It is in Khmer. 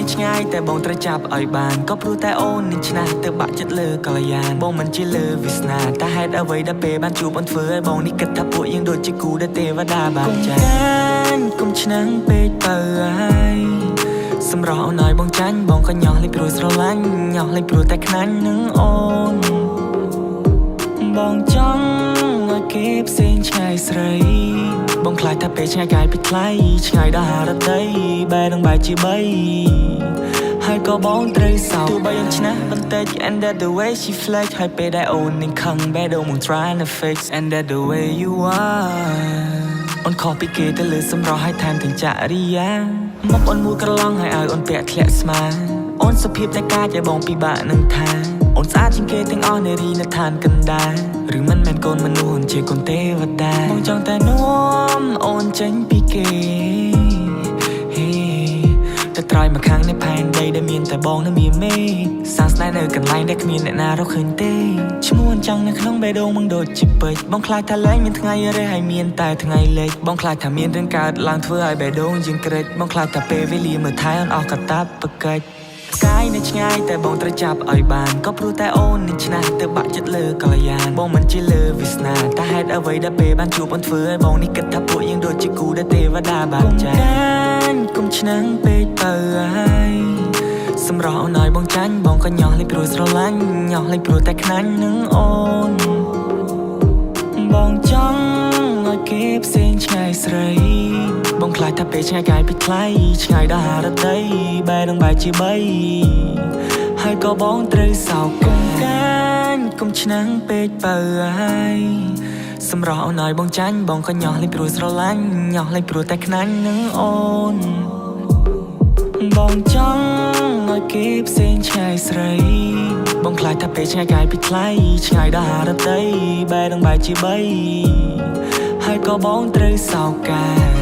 នេះឆ្ងាយតែបងត្រូវចាប់ឲ្យបានក៏ព្រោះតែអូននេះឆ្នះទៅបាក់ចិត្តលើកល្យានបងមិនជាលើវាសនាតែហេតុអ្វីដែលពេលបានជួបអូនធ្វើឲ្យបងនេះគិតថាពួកយើងដូចជាគូដែលទេវតាបានចែកកុំឆ្នាំងពេកទៅហើយសម្រស់អូនឲ្យបងចាញ់បងក៏ញោះលេងព្រោះស្រឡាញ់ញោះលេងព្រោះតែខ្នាញ់នឹងអូនបងចង់ឲ្យគេផ្សេងឆ្ងាយស្រីបងខ្លាចថាពេលឆ្ងាយកាយពីថ្លៃឆ្ងាយដល់ហារតីបែរនឹងបែរជាបីហើយក៏បងត្រូវសោកទោះបីអូនឆ្នះបន្តិច and that the way she flex ហើយពេលដែលអូននឹងខឹងបែរដូងមក trying to fix and that the way you are អូនខុសពីគេទៅលើសម្រស់ហើយថែមទាំងចរិយាមកអូនមួយក្រឡងហើយឲ្យអូនពាក់ធ្លាក់ស្មាអូនសុភាពតែកាចឲ្យបងពិបាកនឹងថាអូនស្អាតជាងគេទាំងអស់នារីនៅឋានកណ្ដាលឬមិនមែនកូនមនុស្សជាកូនទេវតាបងចង់តែនាំអូនចេញពីគេតែត្រៃមកខាងនៃផែនដីដែលមានតែបងនៅមានមេសាស្ត្រនៅកន្លែងដែលគ្មានអ្នកណារកឃើញទេឈ្មោះអញ្ចឹងនៅក្នុងបេះដូងมึงដូចជាពេជ្របងខ្លាចថាលែងមានថ្ងៃរះហើយមានតែថ្ងៃលេចបងខ្លាចថាមានរឿងកើតឡើងធ្វើឲ្យបេះដូងយើងក្រិចបងខ្លាចថាពេលវេលាមើលថែអូនអស់កតាបកិច្ចផ្កាយនៅឆ្ងាយតែបងត្រូវចាប់ឲ្យបានក៏ព្រោះតែអូននេះឆ្នះទៅបាក់ចិត្តលើកល្យានបងមិនជាលើវាសនាតែហេតុអ្វីដែលពេលបានជួបអូនធ្វើឲ្យបងនេះគិតថាពួកយើងដូចជាគូដែលទេវតាបានចែកកុំឆ្នាំងពេកទៅហើយសម្រស់អូនឲ្យបងចាញ់បងក៏ញោះលេងព្រោះស្រឡាញ់ញោះលេងព្រោះតែខ្នាញ់នឹងអូនបងចង់ឲ្យគេផ្សេងឆ្ងាយស្រីបងខ្លាចថាពេលឆ្ងាយកាយពីថ្លៃឆ្ងាយដល់ហារតីបែរនឹងបែរជាបីហើយក៏បងត្រូវសោកកុំឆ្នាំងពេកទៅហើយសម្រស់អូនឲ្យបងចាញ់បងក៏ញោះលេងព្រោះស្រឡាញ់ញោះលេងព្រោះតែខ្នាញ់នឹងអូនបងចង់ឲ្យគេផ្សេងឆ្ងាយស្រីបងខ្លាចថាពេលឆ្ងាយកាយពីថ្លៃឆ្ងាយដល់ហារតីបែរនឹងបែរជាបីហើយក៏បងត្រូវសោកកាយ